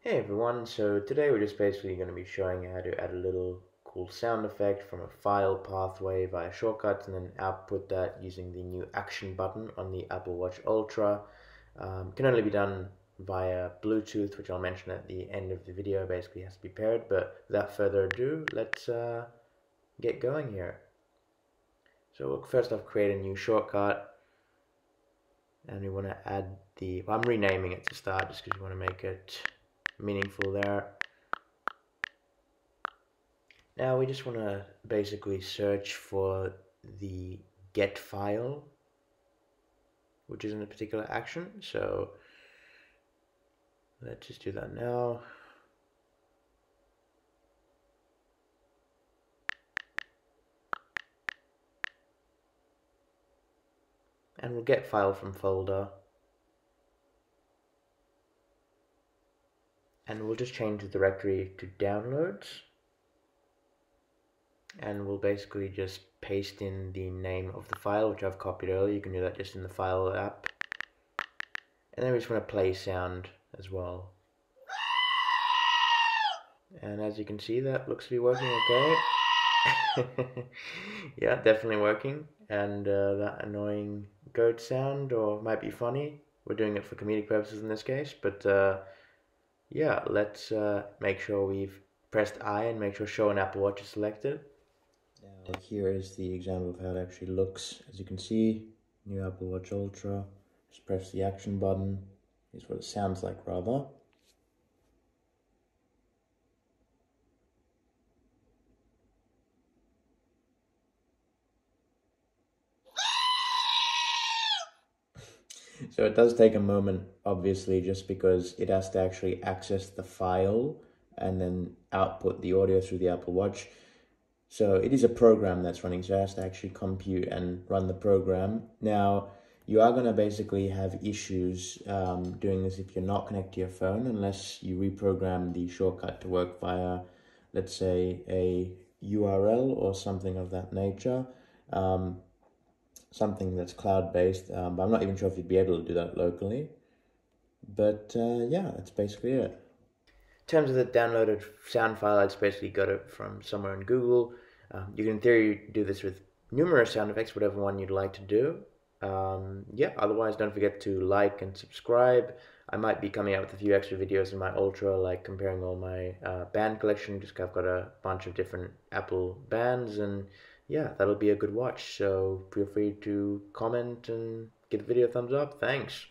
Hey everyone, so today we're just basically going to be showing you how to add a little cool sound effect from a file pathway via shortcuts and then output that using the new action button on the Apple Watch Ultra. Can only be done via Bluetooth, which I'll mention at the end of the video. Basically has to be paired, but without further ado, let's get going here. So we'll first off create a new shortcut, and we want to add I'm renaming it to start just because we want to make it meaningful there. Now we just want to basically search for the get file, which is in a particular action. So let's just do that now. And we'll get file from folder. And we'll just change the directory to downloads. And we'll basically just paste in the name of the file, which I've copied earlier. You can do that just in the file app. And then we just want to play sound as well. And as you can see, that looks to be working okay. Yeah, definitely working. And that annoying goat sound, or might be funny. We're doing it for comedic purposes in this case, but yeah, let's make sure we've pressed I and make sure show on Apple Watch is selected. Now here is the example of how it actually looks. As you can see, new Apple Watch Ultra. Just press the action button. Here's what it sounds like rather. So it does take a moment, obviously, just because it has to actually access the file and then output the audio through the Apple Watch. So it is a program that's running, so it has to actually compute and run the program. Now, you are going to basically have issues doing this if you're not connected to your phone, unless you reprogram the shortcut to work via, let's say, a URL or something of that nature. Something that's cloud-based, but I'm not even sure if you'd be able to do that locally. But yeah, that's basically it. In terms of the downloaded sound file, I just basically got it from somewhere in Google. You can in theory do this with numerous sound effects, whatever one you'd like to do. Yeah, otherwise don't forget to like and subscribe. I might be coming out with a few extra videos in my Ultra, like comparing all my band collection, just 'cause I've got a bunch of different Apple bands, and yeah, that'll be a good watch. So feel free to comment and give the video a thumbs up. Thanks.